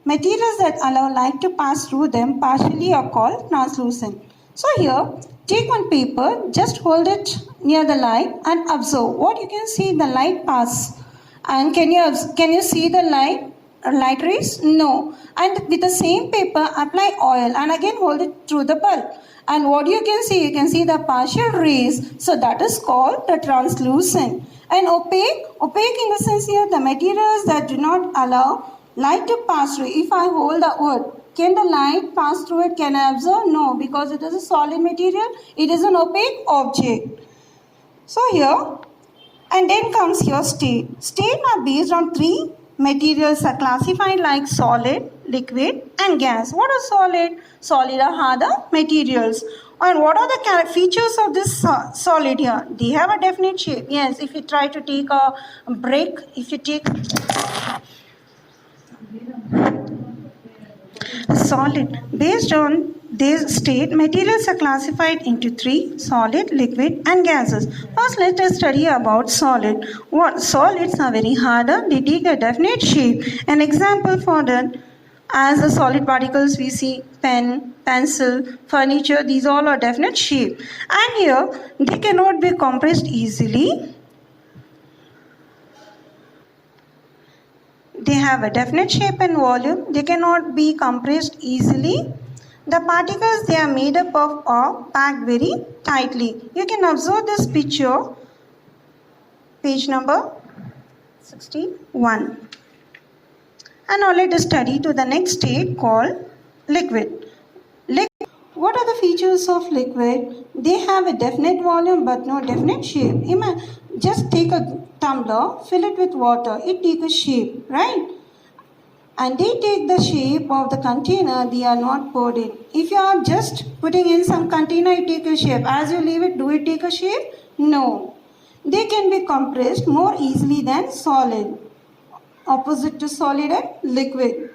Materials that allow light to pass through them partially are called translucent. So here, take one paper, just hold it near the light and observe what you can see the light pass. And can you see the light rays? No. And with the same paper, apply oil and again hold it through the bulb. And what you can see the partial rays. So that is called the translucent. And opaque in the sense here, the materials that do not allow light to pass through. If I hold the wood, can the light pass through it? Can I observe? No, because it is a solid material. It is an opaque object. So here, and then comes your state. State are based on three materials are classified like solid, liquid and gas. What are solid? Solid are harder materials. And what are the features of this solid here? They have a definite shape. Yes, if you try to take a brick, if you take solid, based on this state, materials are classified into three: solid, liquid and gases. First, let us study about solid. What solids are very harder, they take a definite shape. An example for that, as the solid particles we see pen, pencil, furniture, these all are definite shape. And here, they cannot be compressed easily. They have a definite shape and volume. They cannot be compressed easily. The particles they are made up of are packed very tightly. You can observe this picture, page number 61. And now let us study to the next state called liquid. What are the features of liquid? They have a definite volume but no definite shape. Just take a tumbler, fill it with water, it takes a shape, right? And they take the shape of the container they are not poured in. If you are just putting in some container, it takes a shape. As you leave it, do it take a shape? No. They can be compressed more easily than solid. Opposite to solid and liquid.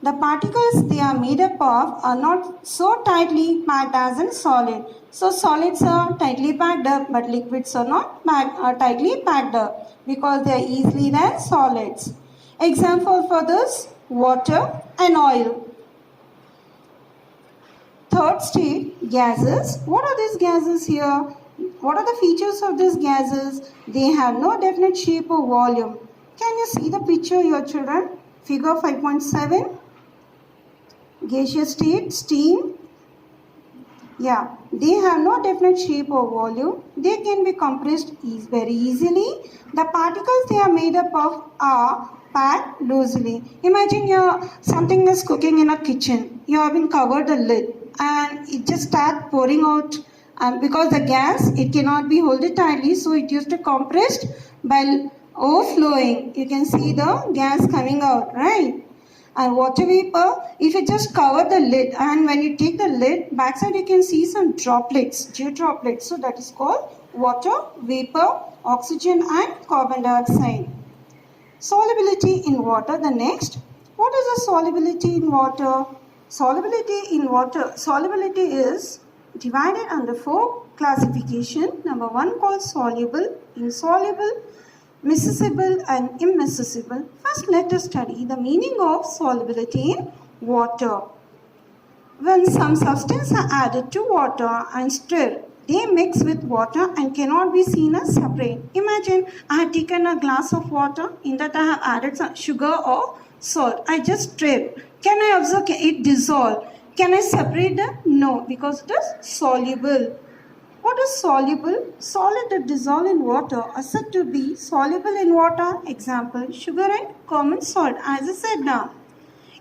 The particles they are made up of are not so tightly packed as in solid. So solids are tightly packed up, but liquids are not tightly packed up because they are easily than solids. Example for this, water and oil. Third state, gases. What are these gases here? What are the features of these gases? They have no definite shape or volume. Can you see the picture here, children? Figure 5.7. Gaseous state, steam. Yeah, they have no definite shape or volume. They can be compressed very easily. The particles they are made up of are packed loosely. Imagine something is cooking in a kitchen. You have been covered the lid and it just starts pouring out. And because the gas, it cannot be held tightly, so it used to compressed by overflowing. You can see the gas coming out, right? And water vapor, if you just cover the lid and when you take the lid, backside you can see some droplets, dew droplets. So that is called water vapor, oxygen and carbon dioxide. Solubility in water, the next. What is the solubility in water? Solubility is divided under four classification. Number one called soluble, insoluble, miscible and immiscible. First, let us study the meaning of solubility in water. When some substance are added to water and stirred, they mix with water and cannot be seen as separate. Imagine I have taken a glass of water, in that I have added some sugar or salt. I just stirred. Can I observe it dissolve? Can I separate them? No, because it is soluble. What is soluble? Solid that dissolve in water are said to be soluble in water. Example, sugar and common salt, as I said now.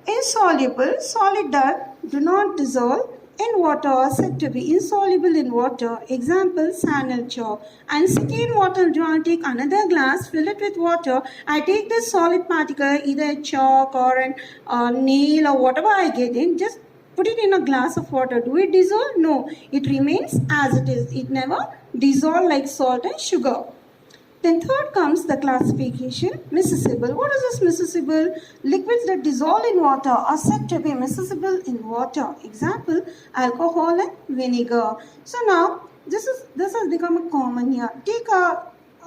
Insoluble, solid that do not dissolve in water are said to be insoluble in water. Example, sand and chalk. And second, water, do I take another glass, fill it with water. I take this solid particle, either a chalk or a nail or whatever I get in, just put it in a glass of water. Do it dissolve? No. It remains as it is. It never dissolves like salt and sugar. Then third comes the classification, miscible. What is this miscible? Liquids that dissolve in water are said to be miscible in water. Example, alcohol and vinegar. So now, this has become a common here. Take a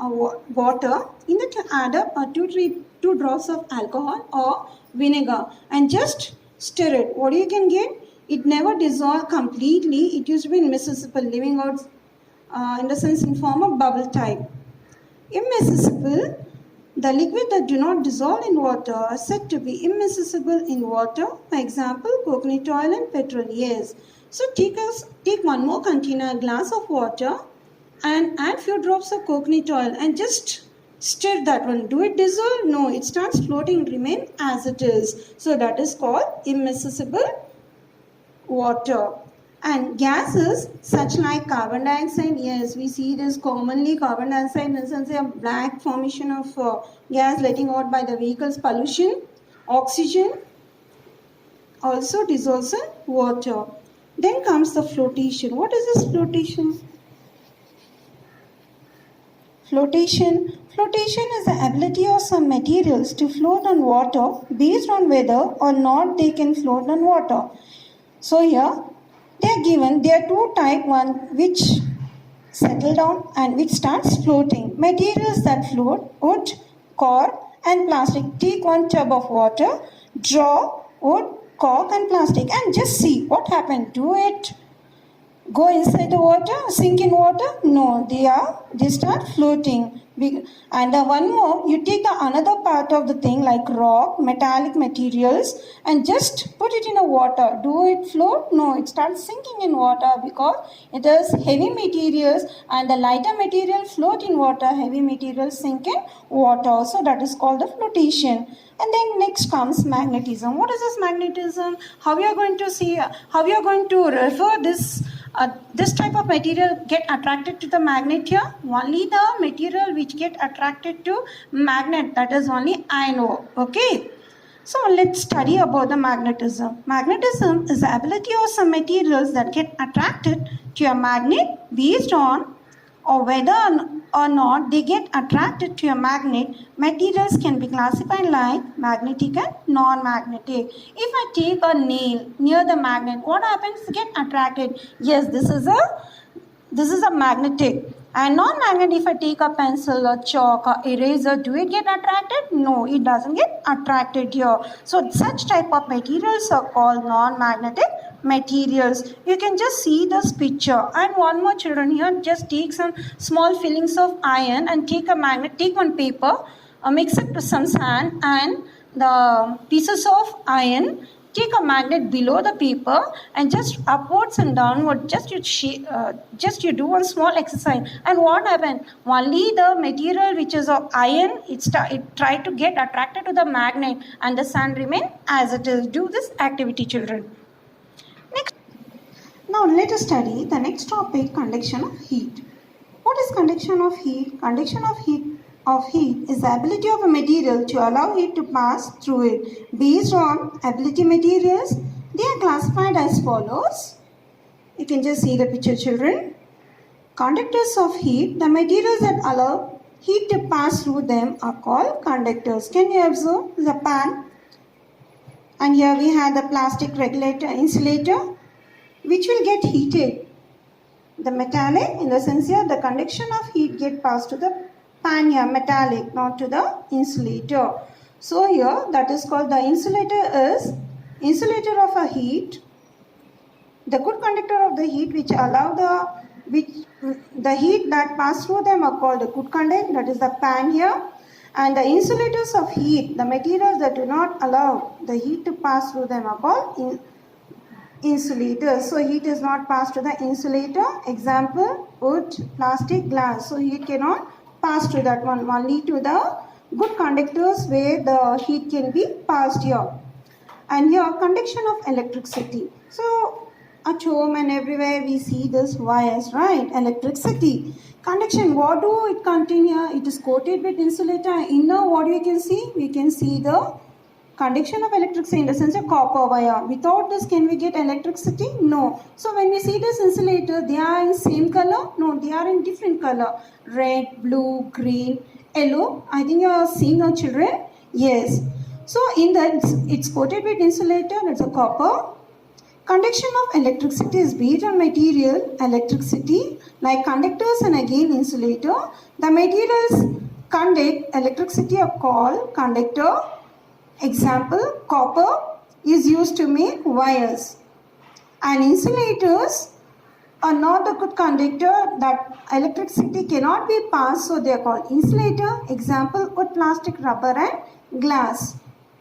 water, in that you add up 2 drops of alcohol or vinegar and just stir it. What you can get? It never dissolve completely. It used to be immiscible, leaving out in the sense in form of bubble type. Immiscible, the liquid that do not dissolve in water are said to be immiscible in water. For example, coconut oil and petrol. Yes. So take one more container, a glass of water, and add few drops of coconut oil and just stir that one. Do it dissolve? No, it starts floating, remain as it is. So that is called immiscible water. And gases such like carbon dioxide, yes, we see this commonly. Carbon dioxide is a black formation of gas letting out by the vehicle's pollution. Oxygen also dissolves in water. Then comes the flotation. What is this flotation? Flotation is the ability of some materials to float on water based on whether or not they can float on water. So here they are given, there are two types, one which settle down and which starts floating. Materials that float, wood, cork and plastic. Take one tub of water, draw wood, cork and plastic and just see what happened to it. Go inside the water, sink in water? No, they start floating. And one more, you take the another part of the thing like rock, metallic materials and just put it in the water. Do it float? No, it starts sinking in water because it is heavy materials and the lighter material float in water, heavy materials sink in water. So that is called the flotation. And then next comes magnetism. What is this magnetism? How we are going to see, how we are going to refer this type of material get attracted to the magnet here? Only the material which get attracted to magnet, that is only iron ore. Okay. So let's study about the magnetism. Magnetism is the ability of some materials that get attracted to a magnet based on or whether or not they get attracted to a magnet. Materials can be classified like magnetic and non-magnetic. If I take a nail near the magnet, what happens? Get attracted. Yes, this is a magnetic. And non-magnetic, if I take a pencil or chalk or eraser, do it get attracted? No, it doesn't get attracted here. So such type of materials are called non-magnetic materials. You can just see this picture. And one more children here, just take some small fillings of iron and take a magnet, take one paper, mix it with some sand and the pieces of iron. Take a magnet below the paper and just upwards and downward, just you do one small exercise. And what happened? Only the material which is of iron, it tried to get attracted to the magnet and the sand remain as it is. Do this activity, children. Next. Now let us study the next topic, conduction of heat. What is conduction of heat? Conduction of heat is the ability of a material to allow heat to pass through it. Based on ability materials, they are classified as follows. You can just see the picture, children. Conductors of heat, the materials that allow heat to pass through them are called conductors. Can you observe the pan? And here we have the plastic regulator, insulator, which will get heated. The metallic, in the sense here, the conduction of heat get passed to the pan here, metallic, not to the insulator. So here, that is called the insulator of a heat. The good conductor of the heat which allow the heat that pass through them are called the good conductor, that is the pan here. And the insulators of heat, the materials that do not allow the heat to pass through them are called insulators. So heat is not passed to the insulator. Example, wood, plastic, glass. So heat cannot pass to that one, only to the good conductors where the heat can be passed here. And here, conduction of electricity. So at home and everywhere we see this wires, right? Electricity. Conduction, what do it contain here? It is coated with insulator. Inner, what we can see? We can see the conduction of electricity in the sense of copper wire. Without this, can we get electricity? No. So when we see this insulator, they are in same color? No, they are in different color. Red, blue, green, yellow. I think you are seeing our children. Yes. So in that, it's coated with insulator. That's a copper. Conduction of electricity is based on material, electricity, like conductors and again insulator. The materials conduct electricity are called conductor. Example, copper is used to make wires. And insulators are not a good conductor, that electricity cannot be passed, so they are called insulator. Example, wood, plastic, rubber and glass.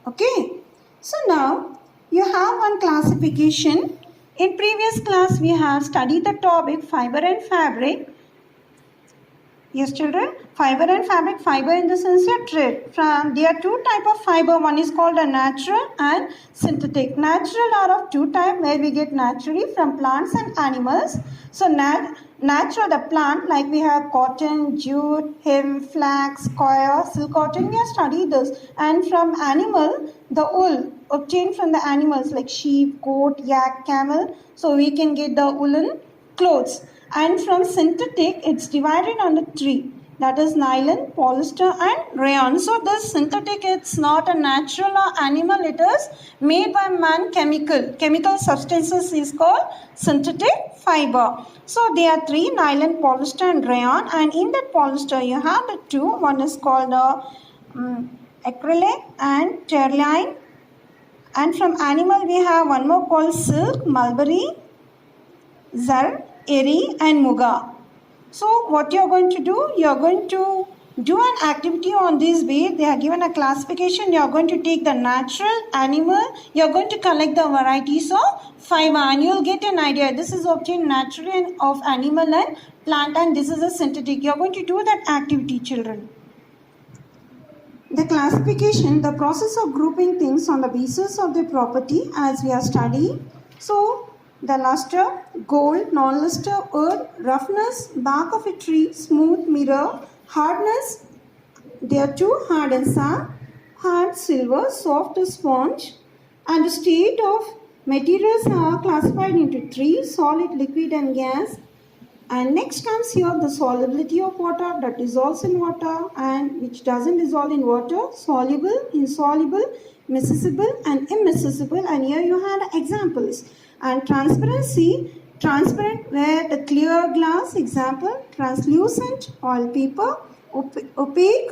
Okay. So now you have one classification. In previous class we have studied the topic fiber and fabric. Yes children, fiber and fabric. Fiber in the sense of thread. There are two types of fiber. One is called a natural and synthetic. Natural are of two types, where we get naturally from plants and animals. So natural, the plant, like we have cotton, jute, hemp, flax, coir, silk cotton, we have studied this. And from animal, the wool obtained from the animals like sheep, goat, yak, camel. So we can get the woolen clothes. And from synthetic, it's divided under three. That is nylon, polyester and rayon. So this synthetic, it's not a natural or animal. It is made by man, chemical substances is called synthetic fiber. So there are three: nylon, polyester and rayon. And in that polyester you have the two. One is called acrylic and terline. And from animal we have one more called silk, mulberry, zar, eri and muga. So what you are going to do? You are going to do an activity on this way. They are given a classification. You are going to take the natural, animal. You are going to collect the varieties of fiber and you will get an idea. This is obtained naturally of animal and plant, and this is a synthetic. You are going to do that activity, children. The classification, the process of grouping things on the basis of their property, as we are studying. So the luster, gold, non-luster, earth, roughness, bark of a tree, smooth, mirror, hardness, there are two: hard and sand, hard, silver, soft, sponge. And the state of materials are classified into three: solid, liquid and gas. And next comes here the solubility of water, that dissolves in water and which doesn't dissolve in water, soluble, insoluble, miscible and immiscible. And here you had examples. And transparency, transparent where the clear glass, example, translucent, oil paper, opaque,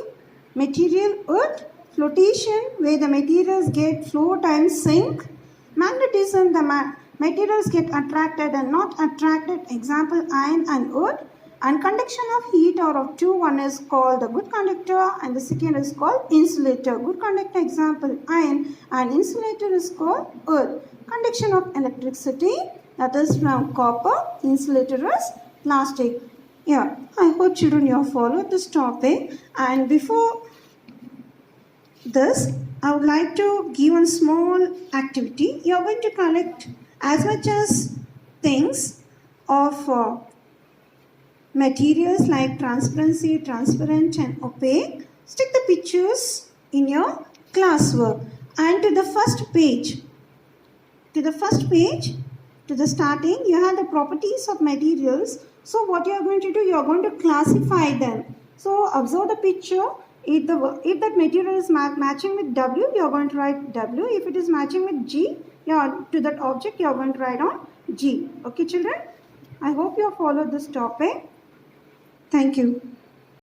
material, earth, flotation where the materials get float and sink, magnetism, the materials get attracted and not attracted, example, iron and earth, and conduction of heat or of two. One is called the good conductor and the second is called insulator. Good conductor, example, iron, and insulator is called earth. Conduction of electricity, that is from copper, insulator is plastic. Yeah, I hope children you have followed this topic. And before this, I would like to give one small activity. You are going to collect as much as things of materials like transparency, transparent and opaque. Stick the pictures in your classwork. And to the first page, to the starting, you have the properties of materials. So what you are going to do, you are going to classify them. So observe the picture. If that material is matching with W, you are going to write W. If it is matching with G, to that object, you are going to write on G. Okay, children? I hope you have followed this topic. Thank you.